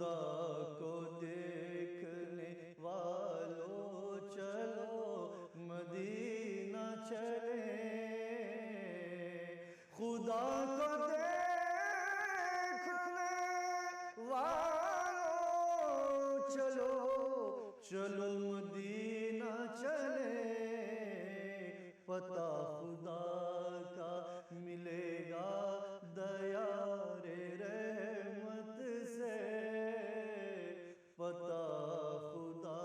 खुदा को देखने वालों चलो मदीना चले, खुदा को देखने वालों चलो चलो मदीना चले, पता खुदा का मिलेगा दया रे रहमत से, पता खुदा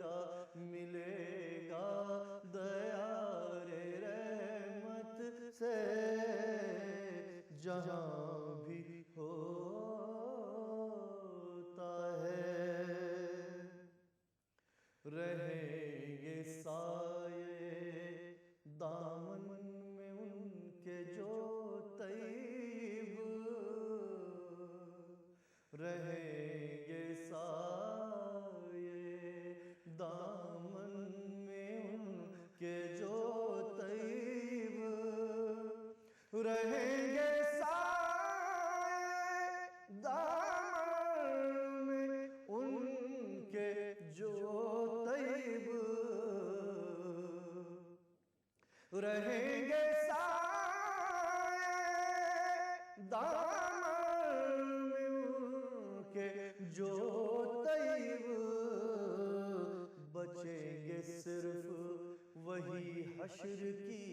का मिलेगा दया रे रहमत से, जहाँ भी होता है। रहेंगे साये दामन में उनके जो तैब, रहेंगे साये दामन में उनके जो तैब, रहेंगे साये दामन में उनके जो तैब, रहेंगे साये दामन में उनके जो तैब, बचेंगे सिर्फ वही हश्र की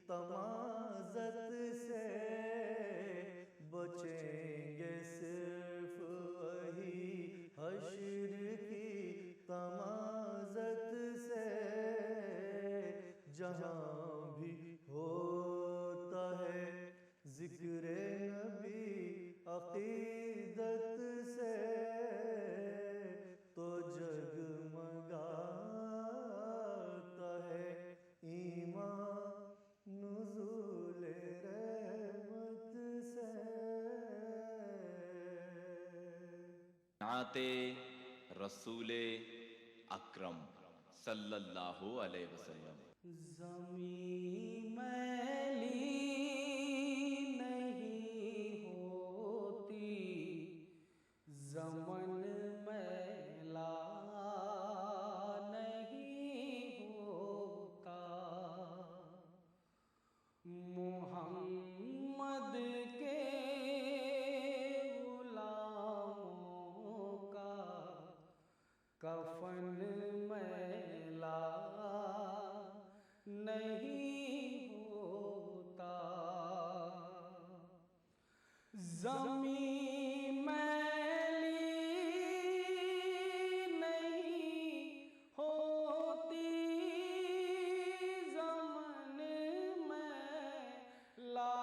तमाज़त से, बचेंगे सिर्फ वही हश्र की तमाज़त से, जहाँ भी होता है ज़िक्र नबी अक़ीदत से, तो जगमगाता है ईमान नुज़ूल रहमत से। नाते रसूले अकरम सल्लल्लाहु अलैहि वसल्लम। ज़मीं मैली नहीं होती, ज़मन मैला नहीं होता, मोहम्मद के गुलामों का कफन मैला नहीं होता। ज़मीं मैली नहीं होती, ज़मन मैला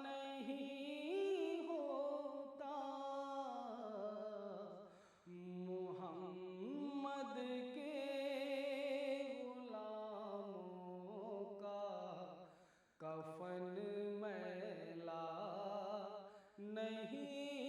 नहीं होता, मोहम्मद के गुलामों का कफन मैला नहीं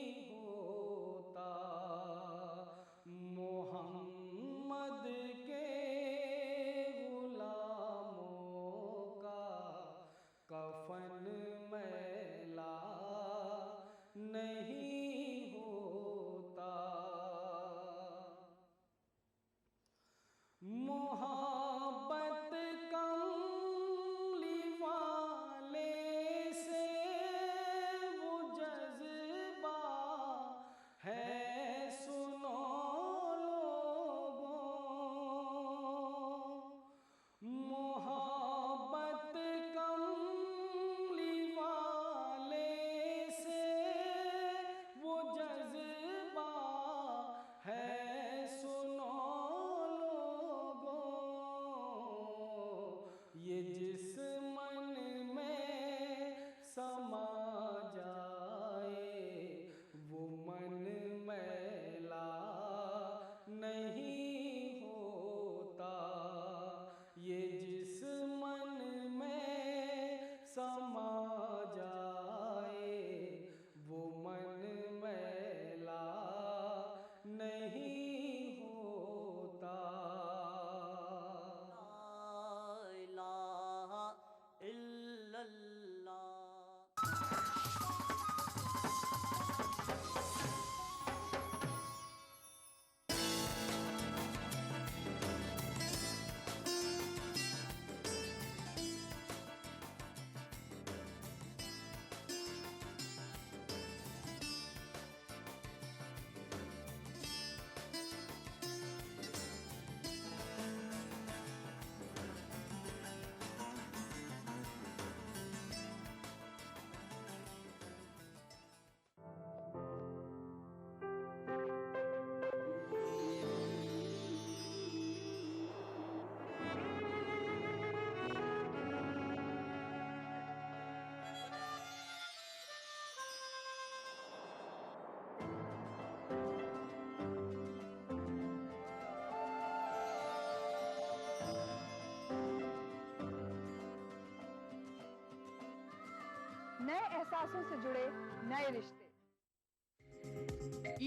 नए एहसासों से जुड़े नए रिश्ते।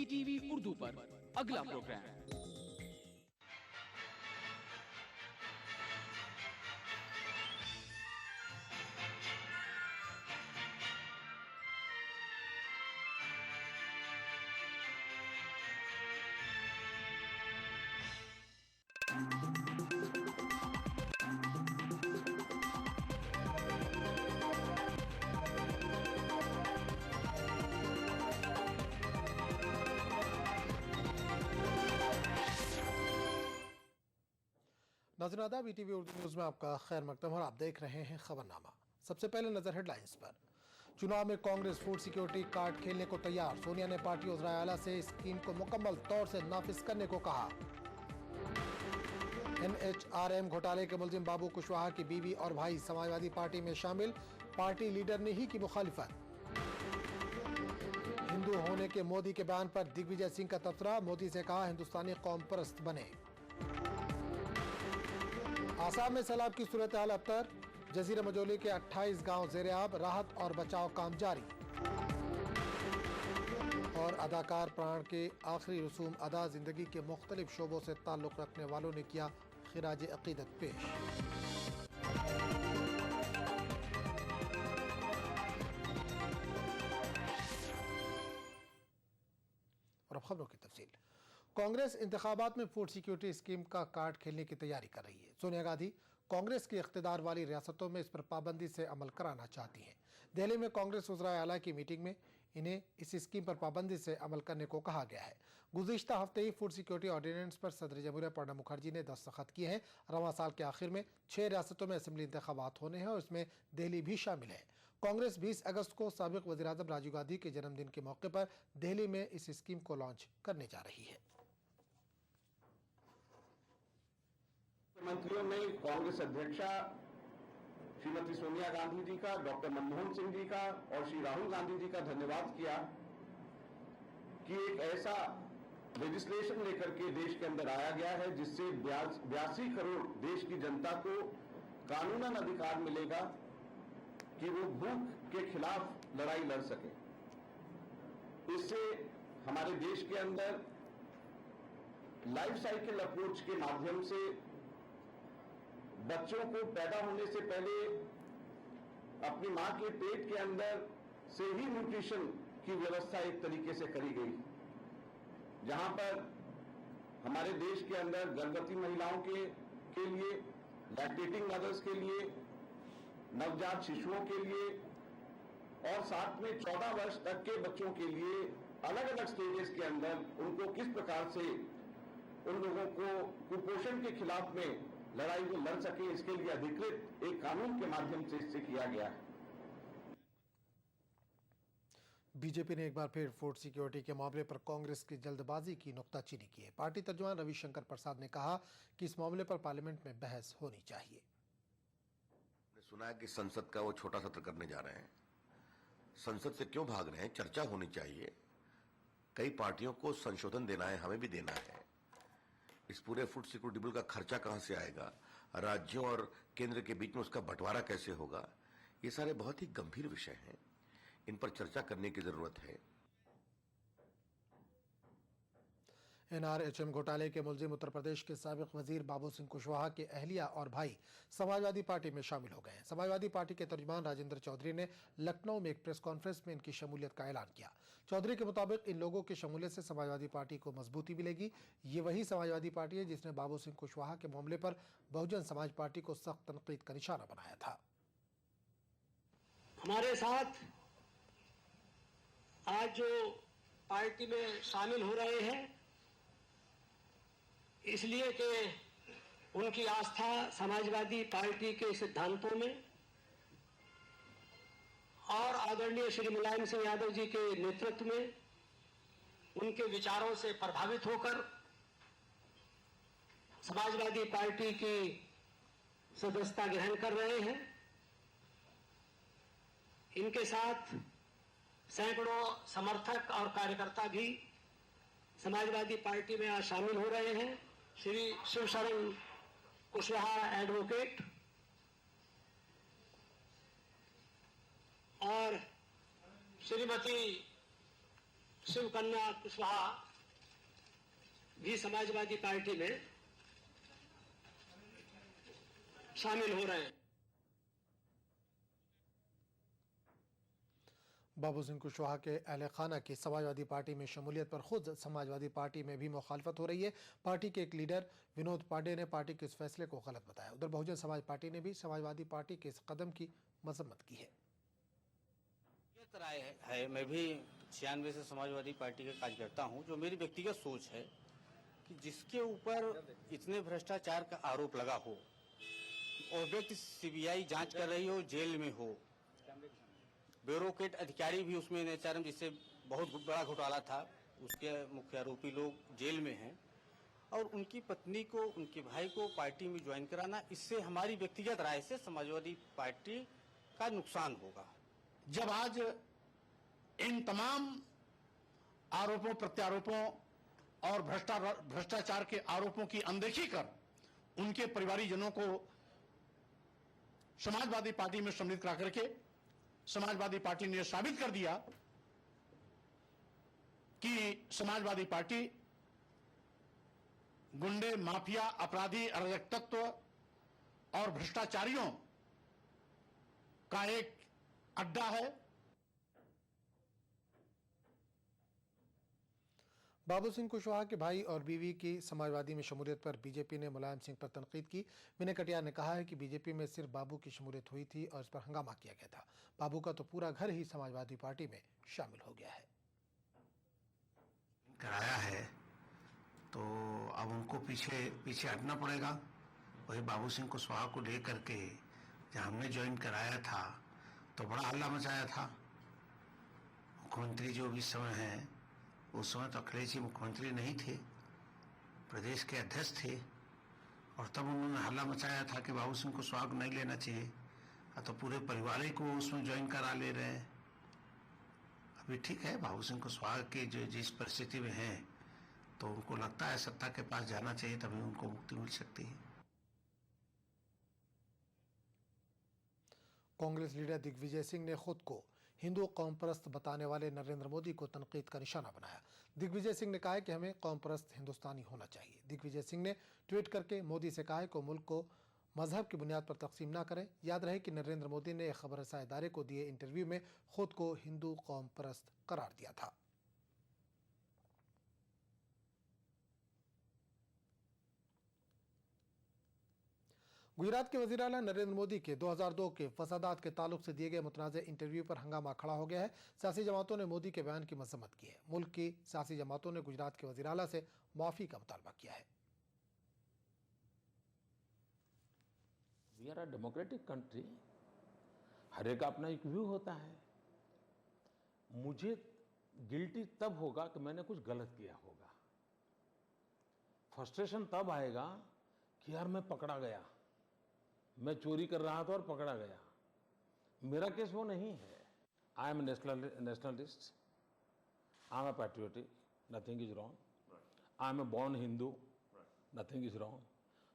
ईटीवी उर्दू पर अगला प्रोग्राम। नाज़रीन आदाब, ईटीवी उर्दू न्यूज़ में आपका खैर मकदम और आप देख रहे हैं खबरनामा। सबसे पहले नजर हेडलाइंस पर। चुनाव में कांग्रेस फूड सिक्योरिटी कार्ड खेलने को तैयार। सोनिया ने पार्टी वज़ीर आला से स्कीम को मुकम्मल तौर से नाफिज करने को कहा। NHRM घोटाले के मुलजिम बाबू कुशवाहा की बीवी और भाई समाजवादी पार्टी में शामिल। पार्टी लीडर ने ही की मुखालिफत। हिंदू होने के मोदी के बयान पर दिग्विजय सिंह का तबसरा। मोदी से कहा हिंदुस्तानी कौम परस्त बने। आसाम में सैलाब की सूरत हाल अबतर। जजीरा मजोली के 28 गांव ज़ेर-ए-आब। राहत और बचाव काम जारी। और अदाकार प्राण के आखिरी रसूम अदा। जिंदगी के मुख्तलिफ शोबों से ताल्लुक़ रखने वालों ने किया खिराज अक़ीदत पेश। और अब खबरों की तफसील। कांग्रेस इंतखाबात में फूड सिक्योरिटी स्कीम का कार्ड खेलने की तैयारी कर रही है। सोनिया गांधी कांग्रेस की इख्तिदार वाली रियासतों में इस पर पाबंदी से अमल कराना चाहती हैं। दिल्ली में कांग्रेस वज़ीर आला की मीटिंग में इन्हें इस स्कीम पर पाबंदी से अमल करने को कहा गया है। गुज़िश्ता हफ्ते ही फूड सिक्योरिटी ऑर्डिनेंस पर सदर जमहूरिया प्रणब मुखर्जी ने दस्तखत किए हैं। रवां साल के आखिर में 6 रियासतों में असेंबली इंतखाबात होने हैं और इसमें दिल्ली भी शामिल है। कांग्रेस 20 अगस्त को साबिक़ वज़ीर आज़म राजीव गांधी के जन्मदिन के मौके पर दिल्ली में इस स्कीम को लॉन्च करने जा रही है। मंत्रियों ने कांग्रेस अध्यक्षा श्रीमती सोनिया गांधी जी का, डॉक्टर मनमोहन सिंह जी का और श्री राहुल गांधी जी का धन्यवाद किया कि एक ऐसा लेजिस्लेशन लेकर के देश के अंदर आया गया है जिससे 82 करोड़ देश की जनता को कानूनन अधिकार मिलेगा कि वो भूख के खिलाफ लड़ाई लड़ सके। इससे हमारे देश के अंदर लाइफ साइकिल अप्रोच के माध्यम से बच्चों को पैदा होने से पहले अपनी मां के पेट के अंदर से ही न्यूट्रिशन की व्यवस्था एक तरीके से करी गई, जहां पर हमारे देश के अंदर गर्भवती महिलाओं के लिए, लैक्टेटिंग मदर्स के लिए, नवजात शिशुओं के लिए और साथ में 14 वर्ष तक के बच्चों के लिए अलग अलग स्टेजेस के अंदर उनको किस प्रकार से उन लोगों को कुपोषण के खिलाफ में लड़ाई वो लड़ सके, इसके लिए अधिकृत एक कानून के माध्यम से इससे किया गया है। बीजेपी ने एक बार फिर फूड सिक्योरिटी के मामले पर कांग्रेस की जल्दबाजी की नुक्ताचीनी की है। पार्टी तर्जुमान रविशंकर प्रसाद ने कहा कि इस मामले पर पार्लियामेंट में बहस होनी चाहिए। सुना है कि संसद का वो छोटा सत्र करने जा रहे हैं। संसद से क्यों भाग रहे हैं? चर्चा होनी चाहिए। कई पार्टियों को संशोधन देना है, हमें भी देना है। इस पूरे फूड सिक्योरिटी बिल का खर्चा कहां से आएगा, राज्यों और केंद्र के बीच में उसका बंटवारा कैसे होगा, ये सारे बहुत ही गंभीर विषय हैं। इन पर चर्चा करने की जरूरत है। NRHM घोटाले के मुलजिम उत्तर प्रदेश के साबिक़ वजीर बाबू सिंह कुशवाहा के अहलिया और भाई समाजवादी पार्टी में शामिल हो गए हैं। समाजवादी पार्टी के तर्जुमान राजेंद्र चौधरी ने लखनऊ में एक प्रेस कॉन्फ्रेंस में इनकी शमूलियत का ऐलान किया। चौधरी के मुताबिक इन लोगों की शमूलियत से समाजवादी पार्टी को मजबूती मिलेगी। ये वही समाजवादी पार्टी है जिसने बाबू सिंह कुशवाहा के मामले पर बहुजन समाज पार्टी को सख्त तनकीद का निशाना बनाया था। हमारे साथ आज जो पार्टी में शामिल हो रहे हैं इसलिए कि उनकी आस्था समाजवादी पार्टी के सिद्धांतों में और आदरणीय श्री मुलायम सिंह यादव जी के नेतृत्व में उनके विचारों से प्रभावित होकर समाजवादी पार्टी की सदस्यता ग्रहण कर रहे हैं। इनके साथ सैकड़ों समर्थक और कार्यकर्ता भी समाजवादी पार्टी में आज शामिल हो रहे हैं। श्री शिवशरण कुशवाहा एडवोकेट और श्रीमती शिवकन्या कुशवाहा भी समाजवादी पार्टी में शामिल हो रहे हैं। बाबू सिंह कुशवाहा के अहले खाना की समाजवादी पार्टी में शमूलियत पर खुद समाजवादी पार्टी में भी मुखालफत हो रही है। पार्टी के एक लीडर विनोद पांडे ने पार्टी के इस फैसले को गलत बताया। उधर बहुजन समाज पार्टी ने भी समाजवादी पार्टी के इस कदम की मजम्मत की है। राय है, मैं भी 96 से समाजवादी पार्टी का कार्यकर्ता हूं। जो मेरी व्यक्तिगत सोच है कि जिसके ऊपर इतने भ्रष्टाचार का आरोप लगा हो और व्यक्ति सीबीआई जांच कर रही हो, जेल में हो, ब्यूरोक्रेट अधिकारी भी उसमें एनएचआरएम जिससे बहुत बड़ा घोटाला था उसके मुख्य आरोपी लोग जेल में हैं, और उनकी पत्नी को, उनके भाई को पार्टी में ज्वाइन कराना, इससे हमारी व्यक्तिगत राय से समाजवादी पार्टी का नुकसान होगा। जब आज इन तमाम आरोपों प्रत्यारोपों और भ्रष्टाचार के आरोपों की अनदेखी कर उनके परिवारीजनों को समाजवादी पार्टी में सम्मिलित करा करके समाजवादी पार्टी ने साबित कर दिया कि समाजवादी पार्टी गुंडे, माफिया, अपराधी, अराजक तत्व और भ्रष्टाचारियों का एक अड्डा है। बाबू सिंह कुशवाहा के भाई और बीवी की समाजवादी में शमूलियत पर बीजेपी ने मुलायम सिंह पर तनकीद की। विनय कटियार ने कहा है कि बीजेपी में सिर्फ बाबू की शमूलियत हुई थी और इस पर हंगामा किया गया था। बाबू का तो पूरा घर ही समाजवादी पार्टी में शामिल हो गया है। कराया है तो अब उनको पीछे हटना पड़ेगा। वही बाबू सिंह कुशवाहा को लेकर के जब हमने ज्वाइन कराया था तो बड़ा हल्ला मचाया था। मुख्यमंत्री जो भी समय है, उस समय तो अखिलेश जी मुख्यमंत्री नहीं थे, प्रदेश के अध्यक्ष थे, और तब उन्होंने हल्ला मचाया था कि बाबू सिंह कुशवाहा को नहीं लेना चाहिए, तो पूरे परिवार ही को उसमें ज्वाइन करा ले रहे हैं। अभी ठीक है, बाबू सिंह कुशवाहा के जो जिस परिस्थिति में हैं तो उनको लगता है सत्ता के पास जाना चाहिए, तभी उनको मुक्ति मिल सकती है। कांग्रेस लीडर दिग्विजय सिंह ने खुद को हिंदू कौम परस्त बताने वाले नरेंद्र मोदी को तनकीद का निशाना बनाया। दिग्विजय सिंह ने कहा है कि हमें कौम परस्त हिंदुस्तानी होना चाहिए। दिग्विजय सिंह ने ट्वीट करके मोदी से कहा है कि मुल्क को मजहब की बुनियाद पर तकसीम ना करें। याद रहे कि नरेंद्र मोदी ने एक खबरसार इदारे को दिए इंटरव्यू में खुद को हिंदू कौम परस्त करार दिया था। गुजरात के वज़ीर आला नरेंद्र मोदी के 2002 के फसादात के ताल्लुक से दिए गए मुतनाज़ इंटरव्यू पर हंगामा खड़ा हो गया है। सियासी जमातों ने मोदी के बयान की मजम्मत की है। मुल्क की सियासी जमातों ने गुजरात के वज़ीर आला से माफ़ी का मुतालबा किया है। We are a democratic country, हर एक का अपना एक व्यू होता है। मुझे गिल्टी तब होगा कि मैंने कुछ गलत किया होगा। फ्रस्ट्रेशन तब आएगा कि यार मैं पकड़ा गया, मैं चोरी कर रहा था और पकड़ा गया। मेरा केस वो नहीं है। I am nationalist, I am a patriotic, nothing is wrong. I am a born Hindu, nothing is wrong.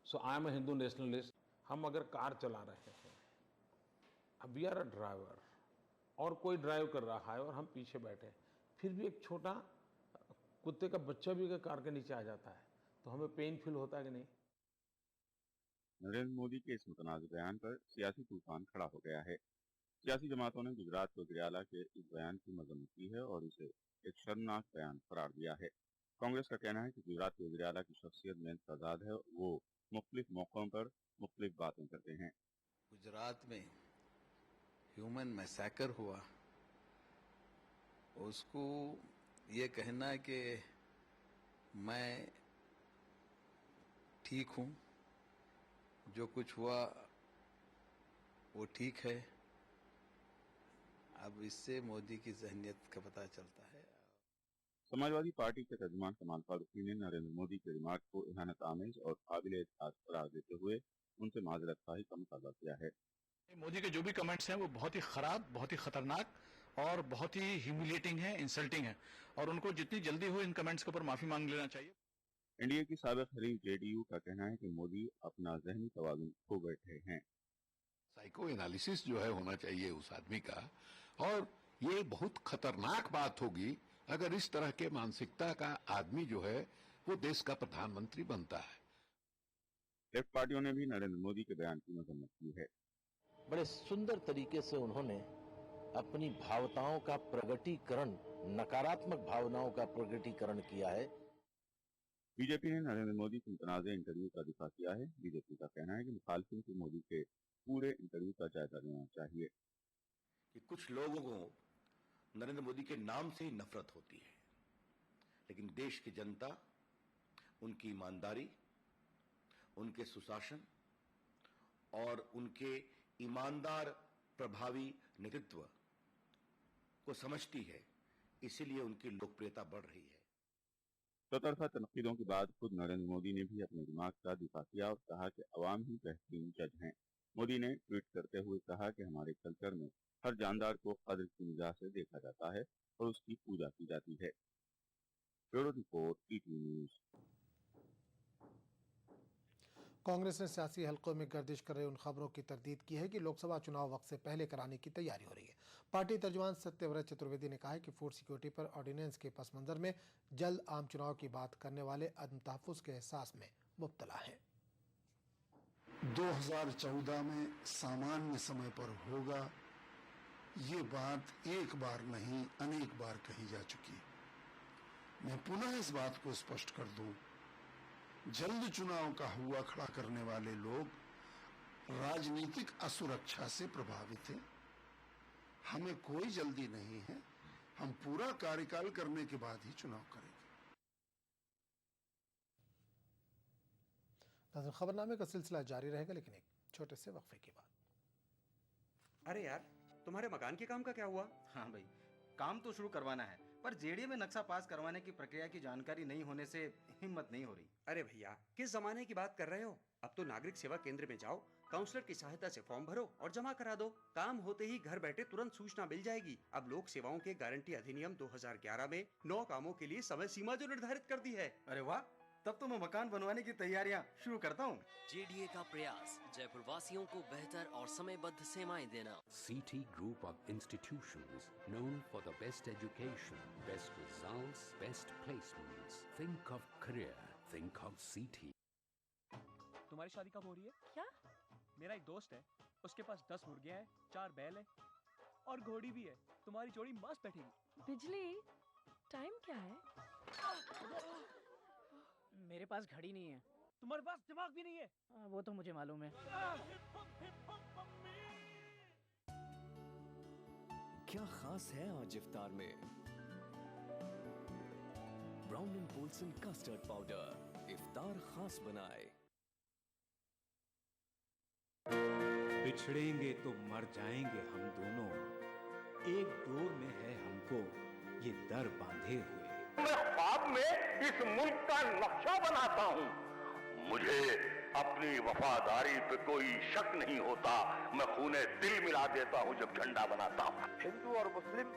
So I am a Hindu nationalist. हम अगर कार चला रहे हैं, अब वी आर अ ड्राइवर और कोई ड्राइव कर रहा है और हम पीछे बैठे, फिर भी एक छोटा कुत्ते का बच्चा भी अगर कार के नीचे आ जाता है तो हमें पेन फील होता है कि नहीं। नरेंद्र मोदी के इस मुतनाज़ बयान पर सियासी तूफान खड़ा हो गया है। सियासी जमातों ने गुजरात के वज़ीर आला के इस बयान की मजम्मत की है और इसे एक शर्मनाक बयान करार दिया है। कांग्रेस का कहना है कि गुजरात के वज़ीर आला की शख्सियत में तजाद है, वो मुख्तलिफ मौक़ों पर मुख्तलिफ बातें करते हैं। गुजरात में ह्यूमन मैसेकर हुआ, उसको ये कहना कि मैं ठीक हूँ, जो कुछ हुआ वो ठीक है, अब इससे मोदी की ज़हनियत का पता चलता है। समाजवादी पार्टी के तर्जुमान कमाल फारूकी ने नरेंद्र मोदी के रिमार्क को इहानत आमेज और काबिल एतराज़ करार देते हुए उनसे माजरत ख़्वाही का मुतालबा किया है। मोदी के जो भी कमेंट्स हैं वो बहुत ही खराब, बहुत ही खतरनाक और बहुत ही ह्यूमिलेटिंग है, इंसल्टिंग है, और उनको जितनी जल्दी हो इन कमेंट्स के ऊपर माफी मांग लेना चाहिए। एनडीए की साबिक हरीफ जेडीयू का कहना है कि मोदी अपना ज़हनी तवाज़ुन खो बैठे हैं। साइको एनालिसिस जो है होना चाहिए उस आदमी का, और ये बहुत खतरनाक बात होगी अगर इस तरह के मानसिकता का आदमी जो है वो देश का प्रधानमंत्री बनता है। लेफ्ट पार्टियों ने भी नरेंद्र मोदी के बयान की मजम्मत की है। बड़े सुंदर तरीके से उन्होंने अपनी भावनाओं का प्रगटीकरण, नकारात्मक भावनाओं का प्रगटीकरण किया है। बीजेपी ने नरेंद्र मोदी के मुतनाज़ इंटरव्यू का दिफा किया है। बीजेपी का कहना है कि मुखालिफिन को मोदी के पूरे इंटरव्यू का जायजा लेना चाहिए। कि कुछ लोगों को नरेंद्र मोदी के नाम से ही नफरत होती है, लेकिन देश की जनता उनकी ईमानदारी, उनके सुशासन और उनके ईमानदार प्रभावी नेतृत्व को समझती है, इसीलिए उनकी लोकप्रियता बढ़ रही है। चौतरफा तनकीदों के बाद खुद नरेंद्र मोदी ने भी अपने दिमाग का दिफा किया और कहा कि अवाम ही बेहतरीन जज हैं। मोदी ने ट्वीट करते हुए कहा कि हमारे कल्चर में हर जानदार को कद्र की निगाह से देखा जाता है और उसकी पूजा की जाती है। Bureau report, ETV news. Congress ने सियासी हलकों में गर्दिश कर रहे उन खबरों की तरदीद की है कि लोकसभा चुनाव वक्त से पहले कराने की तैयारी हो रही है। पार्टी तर्जुमान सत्यव्रत चतुर्वेदी ने कहा है कि फूड सिक्योरिटी पर ऑर्डिनेंस के पस मंजर में जल्द आम चुनाव की बात करने वाले अदम तहफ़्फ़ुज़ के एहसास में मुब्तला हैं। 2014 में सामान्य समय पर होगा, ये बात एक बार नहीं अनेक बार कही जा चुकी है। मैं पुनः इस बात को स्पष्ट कर दूं, जल्द चुनाव का हुआ खड़ा करने वाले लोग राजनीतिक असुरक्षा से प्रभावित हैं। हमें कोई जल्दी नहीं है, हम पूरा कार्यकाल करने के बाद ही चुनाव करेंगे। खबरनामे का सिलसिला जारी रहेगा, लेकिन एक छोटे से वक्फे के बाद। अरे यार, तुम्हारे मकान के काम का क्या हुआ? हाँ भाई, काम तो शुरू करवाना है, पर जेडीए में नक्शा पास करवाने की प्रक्रिया की जानकारी नहीं होने से हिम्मत नहीं हो रही। अरे भैया, किस जमाने की बात कर रहे हो? अब तो नागरिक सेवा केंद्र में जाओ, काउंसलर की सहायता से फॉर्म भरो और जमा करा दो। काम होते ही घर बैठे तुरंत सूचना मिल जाएगी। अब लोक सेवाओं के गारंटी अधिनियम 2011 में 9 कामों के लिए समय सीमा जो निर्धारित कर दी है। अरे वाह, तब तो मैं मकान बनवाने की तैयारियां शुरू करता हूँ। जेडीए का प्रयास, जयपुर वासियों को बेहतर और समयबद्ध सेवाएं देना। CT Group of Institutions, known for the best education, best results, best placements. Think of career, think of CT. तुम्हारी शादी कब हो रही है? क्या? मेरा एक दोस्त है, उसके पास 10 मुर्गियां हैं, 4 बैल हैं और घोड़ी भी है। तुम्हारी जोड़ी मस्त बैठेगी। बिजली, टाइम क्या है? मेरे पास घड़ी नहीं है। तुम्हारे पास दिमाग भी नहीं है। वो तो मुझे मालूम है। क्या खास है आज इफ्तार में? ब्राउन एंड बोल्सन कस्टर्ड पाउडर इफ्तार खास बनाए। बिछड़ेंगे तो मर जाएंगे हम दोनों, एक डोर में है हमको ये दर बांधे हुए। मैं ख्वाब में इस मुल्क का नक्शा बनाता हूँ। मुझे अपनी वफादारी पे कोई शक नहीं होता। मैं खूने दिल मिला देता हूँ जब झंडा बनाता हूँ। हिंदू और मुस्लिम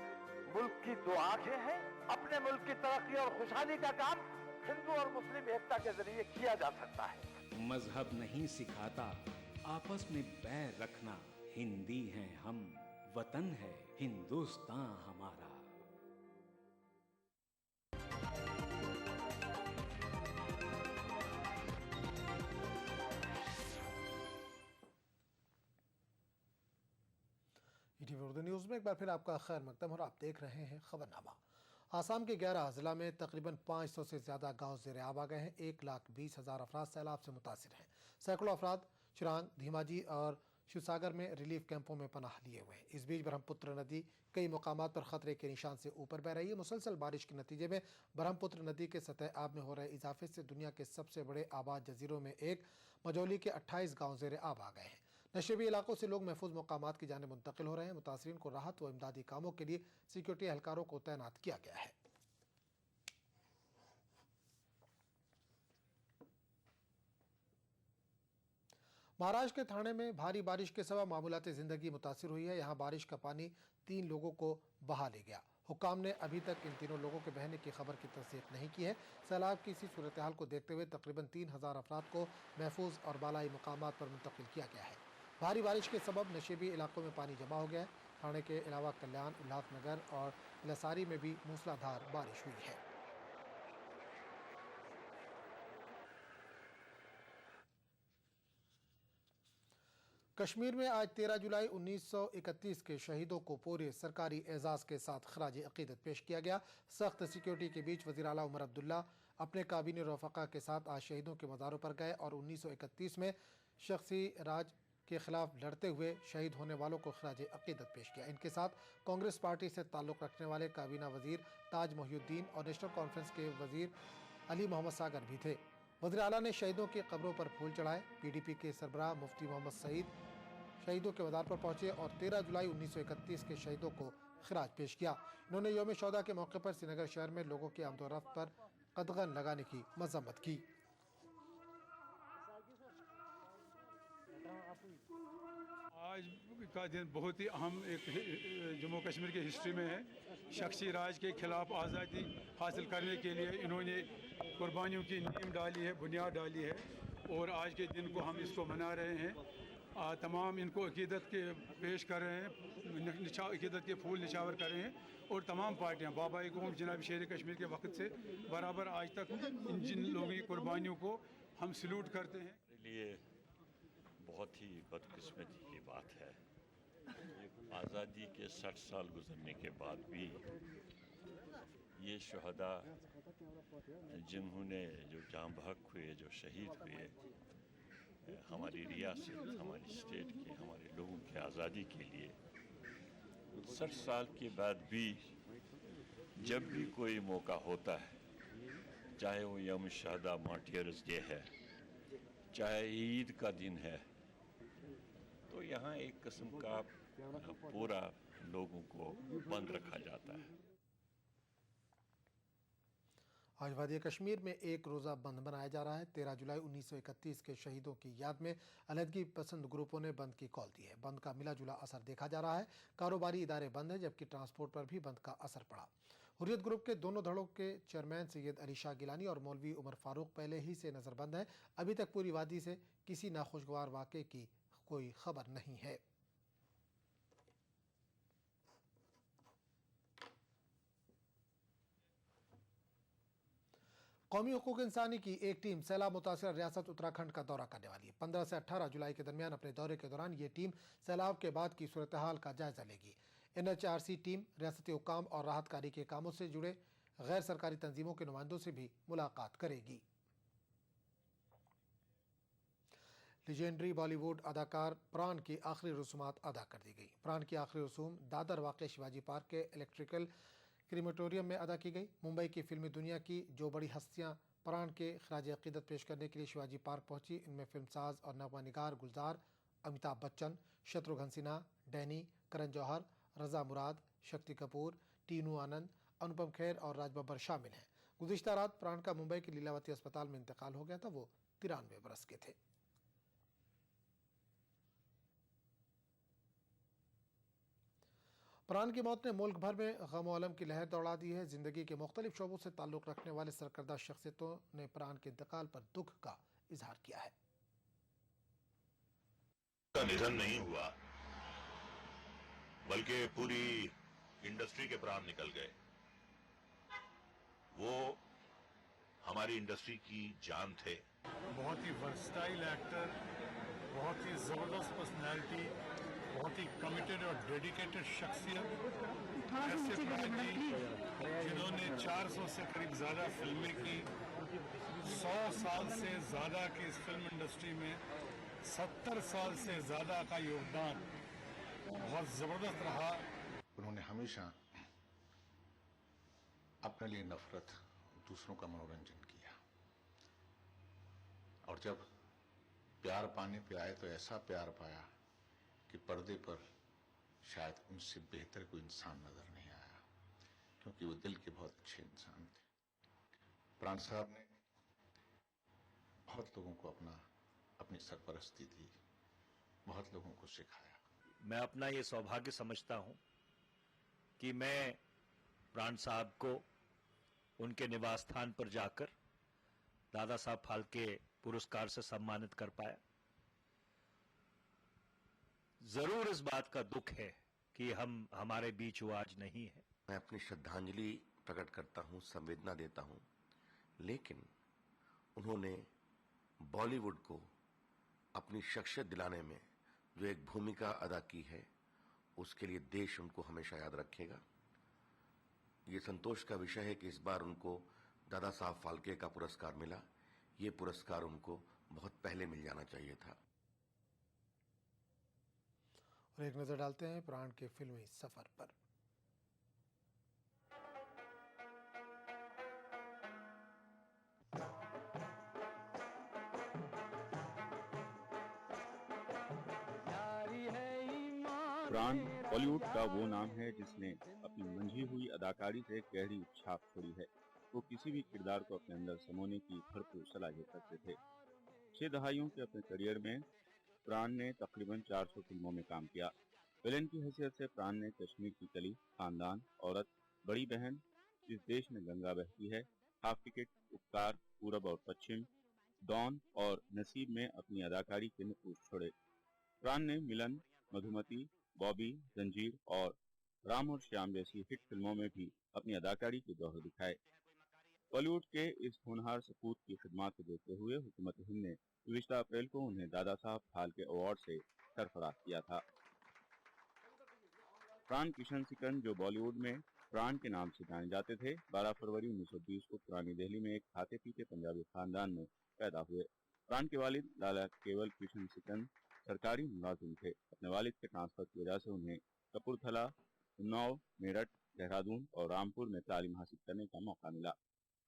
मुल्क की दो आंखें हैं। अपने मुल्क की तरक्की और खुशहाली का काम हिंदू और मुस्लिम एकता के जरिए किया जा सकता है। मजहब नहीं सिखाता आपस में बैर रखना। हिंदी हैं हम, वतन है हिंदुस्तान हमारा। ईटीवी उर्दू न्यूज़ में एक बार फिर आपका खैर मकदम और आप देख रहे हैं खबरनामा। आसाम के 11 ज़िला में तकरीबन 500 से ज़्यादा गांव ज़ेरे आब आ गए हैं। 1,20,000 अफराद सैलाब से मुतासिर हैं। सैकड़ों अफराद चिरांग, धीमाजी और शिवसागर में रिलीफ कैंपों में पनाह लिए हुए हैं। इस बीच ब्रह्मपुत्र नदी कई मकामात पर खतरे के निशान से ऊपर बह रही है। मुसलसल बारिश के नतीजे में ब्रह्मपुत्र नदी के सतह आब में हो रहे इजाफे से दुनिया के सबसे बड़े आबाद जजीरों में एक मजौली के 28 गाँव ज़ेरे आब आ गए हैं। नशेबी इलाकों से लोग महफूज मकामात की जाने मुंतकिल हो रहे हैं। मुतासरीन को राहत व इमदादी कामों के लिए सिक्योरिटी एहलकारों को तैनात किया गया है। महाराष्ट्र के थाने में भारी बारिश के सबब मामूलाती जिंदगी मुतासिर हुई है। यहाँ बारिश का पानी 3 लोगों को बहा ले गया। हुक्काम ने अभी तक इन तीनों लोगों के बहने की खबर की तस्दीक नहीं की है। सैलाब की इसी सूरत हाल को देखते हुए तकरीबन 3,000 अफराद को महफूज और बालाई मकामात पर मुंतकिल किया गया है। भारी बारिश के सबब नशेबी इलाकों में पानी जमा हो गया है। ठाणे के अलावा कल्याण, उल्लासनगर और लसारी में भी मूसलाधार बारिश हुई है। कश्मीर में आज 13 जुलाई 1931 के शहीदों को पूरे सरकारी एजाज के साथ खराज अकीदत पेश किया गया। सख्त सिक्योरिटी के बीच वज़ीर आला उमर अब्दुल्ला अपने काबीना रफ़क़ा के साथ आज शहीदों के मज़ारों पर गए और 1931 में शख्सी राज के खिलाफ लड़ते हुए शहीद होने वालों को खराज अकीदत पेश किया। इनके साथ कांग्रेस पार्टी से ताल्लुक़ रखने वाले काबीना वज़ीर ताज मोहिउद्दीन और नेशनल कॉन्फ्रेंस के वज़ीर अली मोहम्मद सागर भी थे। वज़ीर आला ने शहीदों की कब्रों पर फूल चढ़ाए। PDP के सरबराह मुफ्ती मोहम्मद सईद शहीदों के मज़ार पर पहुंचे और 13 जुलाई 1931 के शहीदों को खराज पेश किया। इन्होंने यौम शोहदा के मौके पर श्रीनगर शहर में लोगों के आमदोरफ्त पर कदगन लगाने की मजम्मत की। आज का दिन बहुत ही अहम एक जम्मू कश्मीर की हिस्ट्री में है। शख्सी राज के खिलाफ आज़ादी हासिल करने के लिए इन्होंने कुर्बानियों की नींव डाली है, बुनियाद डाली है और आज के दिन को हम इसको मना रहे हैं। तमाम इनको अकीदत के पेश कर रहे हैं, अकीदत के फूल निछावर कर रहे हैं और तमाम पार्टियां बाबा कौम जनाब शेर कश्मीर के वक्त से बराबर आज तक इन जिन लोगों की कुर्बानियों को हम सल्यूट करते हैं। लिए बहुत ही बदकिस्मती की बात है, आज़ादी के 60 साल गुजरने के बाद भी ये शहदा जिन्होंने जो जाम बहक हुए, जो शहीद हुए, हमारी रियासत, हमारी स्टेट के, हमारे लोगों की आज़ादी के लिए 60 साल के बाद भी जब भी कोई मौका होता है, चाहे वो यौम शहदा मार्टियर्स डे है, चाहे ईद का दिन है, तो यहाँ एक किस्म का पूरा लोगों को बंद रखा जाता है। आज वादी कश्मीर में एक रोज़ा बंद मनाया जा रहा है। 13 जुलाई 1931 के शहीदों की याद में अलहदगी पसंद ग्रुपों ने बंद की कॉल दी है। बंद का मिला जुला असर देखा जा रहा है। कारोबारी इदारे बंद हैं जबकि ट्रांसपोर्ट पर भी बंद का असर पड़ा। हुर्रियत ग्रुप के दोनों धड़ों के चेयरमैन सैयद अली शाह गिलानी और मौलवी उमर फारूक पहले ही से नज़रबंद हैं। अभी तक पूरी वादी से किसी नाखुशगवार वाक़े की कोई खबर नहीं है। कौमी हुकूक इंसानी की एक टीम सैलाब मुतासर रियासत उत्तराखंड का दौरा करने वाली है। 15 से 18 जुलाई के दरमियान अपने दौरे के दौरान ये टीम सैलाब के बाद की सूरत हाल का जायजा लेगी। NHRC टीम रियासती हुकाम और राहत कारी के कामों से जुड़े गैर सरकारी तंजीमों के नुमाइंदों से भी मुलाकात करेगी। लीजेंडरी बॉलीवुड अदाकार प्राण की आखिरी रसूमात अदा कर दी गई। प्राण की आखिरी रसूम दादर वाक़ शिवाजी पार्क के इलेक्ट्रिकल क्रीमेटोरियम में अदा की गई। मुंबई की फिल्मी दुनिया की जो बड़ी हस्तियां प्राण के खराज अकीदत पेश करने के लिए शिवाजी पार्क पहुंची, इनमें फिल्मसाज और नगमा निगार गुलजार अमिताभ बच्चन, शत्रुघ्न सिन्हा, डैनी, करण जौहर, रजा मुराद, शक्ति कपूर, टीनू आनंद, अनुपम खेर और राज बब्बर शामिल हैं। गुज़िश्ता रात प्राण का मुंबई के लीलावती अस्पताल में इंतकाल हो गया था। वो 93 बरस के थे। प्राण की मौत ने मुल्क भर में गम और अलम की लहर दौड़ा दी है। जिंदगी के मुख्तलिफ शोबों से ताल्लुक़ रखने वाले सरकर्दा शख्सियतों ने प्राण के इंतकाल पर दुख का इजहार किया है। का निधन नहीं हुआ बल्कि पूरी इंडस्ट्री के प्राण निकल गए। वो हमारी इंडस्ट्री की जान थे। बहुत ही वर्सटाइल एक्टर, बहुत ही जबरदस्त पर्सनैलिटी, बहुत ही कमिटेड और डेडिकेटेड शख्सियत। ऐसे प्राण जी जिन्होंने 400 से करीब ज्यादा फिल्में की, 100 साल से ज्यादा की इस फिल्म इंडस्ट्री में 70 साल से ज्यादा का योगदान बहुत जबरदस्त रहा। उन्होंने हमेशा अपने लिए नफरत, दूसरों का मनोरंजन किया और जब प्यार पाने पे आए तो ऐसा प्यार पाया कि पर्दे पर शायद उनसे बेहतर कोई इंसान नजर नहीं आया, क्योंकि वो दिल के बहुत अच्छे इंसान थे। प्राण साहब ने बहुत लोगों को अपनी सरपरस्ती दी, बहुत लोगों को सिखाया। मैं अपना ये सौभाग्य समझता हूं कि मैं प्राण साहब को उनके निवास स्थान पर जाकर दादा साहब फाल्के पुरस्कार से सम्मानित कर पाया। जरूर इस बात का दुख है कि हमारे बीच वो आज नहीं है। मैं अपनी श्रद्धांजलि प्रकट करता हूं, संवेदना देता हूं, लेकिन उन्होंने बॉलीवुड को अपनी शख्सियत दिलाने में जो एक भूमिका अदा की है, उसके लिए देश उनको हमेशा याद रखेगा। ये संतोष का विषय है कि इस बार उनको दादा साहब फाल्के का पुरस्कार मिला। ये पुरस्कार उनको बहुत पहले मिल जाना चाहिए था। और एक नजर डालते हैं प्राण के फिल्मी सफर पर। प्राण बॉलीवुड का वो नाम है जिसने अपनी मंझी हुई अदाकारी से गहरी छाप छोड़ी है। वो किसी भी किरदार को अपने अंदर समोने की भरपूर सलाहियत रखते थे। 6 दहाइयों के अपने करियर में प्राण ने तकरीबन 400 फिल्मों में काम किया। विलेन की हैसियत से प्राण ने कश्मीर की कली, खानदान, औरत, बड़ी बहन, जिस देश में गंगा बहती है, हाफ टिकट, उपकार, पूरब और पश्चिम, डॉन और नसीब में अपनी अदाकारी के नकूश छोड़े। प्राण ने मिलन, मधुमती, बॉबी, जंजीर और राम और श्याम जैसी हिट फिल्मों में भी अपनी अदाकारी के जौहर दिखाए। बॉलीवुड के इस होनहार सपूत की खिदमत को देखते हुए हुकूमत हिंद ने गुज़िश्ता अप्रैल को उन्हें दादा साहब फाल्के अवार्ड से सरफराज किया था। प्राण किशन सिकंद, जो बॉलीवुड में प्राण के नाम से जाने जाते थे, 12 फरवरी 1920 को पुरानी दिल्ली में एक खाते पीते पंजाबी खानदान में पैदा हुए। प्राण के वालिद लाला केवल किशन सिकंद सरकारी मुलाजिम थे। अपने वालिद के ट्रांसफर की वजह से उन्हें कपूरथला, उन्नाव, मेरठ, देहरादून और रामपुर में तालीम हासिल करने का मौका मिला।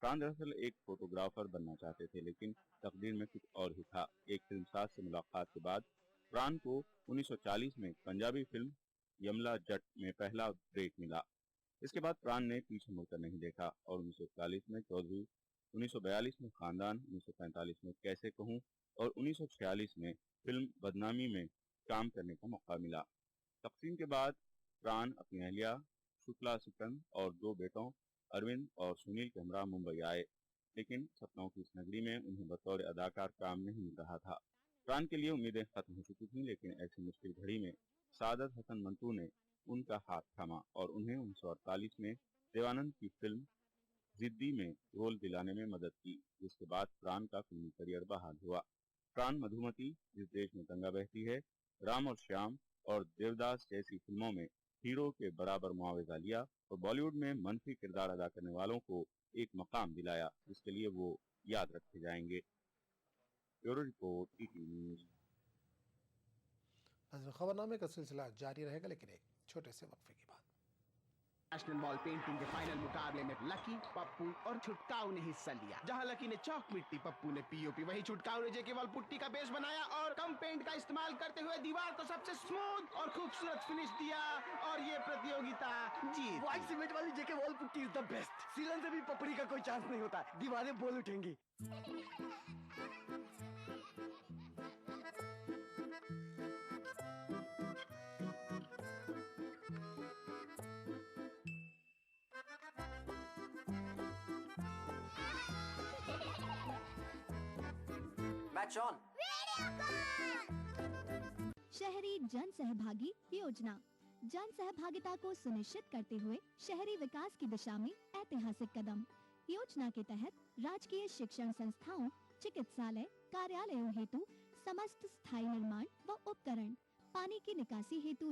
प्राण दरअसल एक फोटोग्राफर बनना चाहते थे, लेकिन तकदीर में कुछ और ही था। एक फिल्मसाज से मुलाकात के बाद प्राण को 1940 में पंजाबी फिल्म यमला जट में पहला ब्रेक मिला। इसके बाद प्राण ने पीछे मुड़कर नहीं देखा और 1941 में चौधरी, 1942 में खानदान, 1945 में कैसे कहूं और 1946 में फिल्म बदनामी में काम करने का मौका मिला। तकसीम के बाद प्राण अपनी अहलिया शुक्ला सिकंद और 2 बेटों अरविंद और सुनील के हमरा मुंबई आए, लेकिन सपनों की इस नगरी में उन्हें बतौर अदाकार काम नहीं मिल रहा था। प्राण के लिए उम्मीदें खत्म हो चुकी थीं, लेकिन ऐसी मुश्किल घड़ी में सादत हसन मंटू ने उनका हाथ थामा और उन्हें 1948 में देवानंद की फिल्म जिद्दी में रोल दिलाने में मदद की, जिसके बाद प्राण का फिल्मी करियर बहाल हुआ। प्राण मधुमती, जिस देश में गंगा बहती है, राम और श्याम और देवदास जैसी फिल्मों में हीरो के बराबर मुआवजा लिया और बॉलीवुड में मनफी किरदार अदा करने वालों को एक मकाम दिलाया, जिसके लिए वो याद रखे जाएंगे। Bureau report, ETV news. खबरनामे का सिलसिला जारी रहेगा, लेकिन एक छोटे से वक्फे के बाद। नेशनल मॉल पेंटिंग के फाइनल मुकाबले में लकी, पप्पू और छुटकाऊ ने हिस्सा लिया। जहां लकी ने चौक मिट्टी, पप्पू ने पीओपी, वहीं छुटकाऊ ने जेके वॉल पुट्टी का बेस बनाया और कम पेंट का इस्तेमाल करते हुए दीवार को सबसे स्मूथ और खूबसूरत फिनिश दिया और ये प्रतियोगिता जीत। व्हाइट सीमेंट वाली JK wall putty is the best. सीलन से भी पपड़ी का कोई चांस नहीं होता, दीवारें बोल उठेंगी। Match on. शहरी जन सहभागी योजना जन सहभागिता को सुनिश्चित करते हुए शहरी विकास की दिशा में ऐतिहासिक कदम। योजना के तहत राजकीय शिक्षण संस्थाओं, चिकित्सालय, कार्यालयों हेतु समस्त स्थायी निर्माण व उपकरण, पानी की निकासी हेतु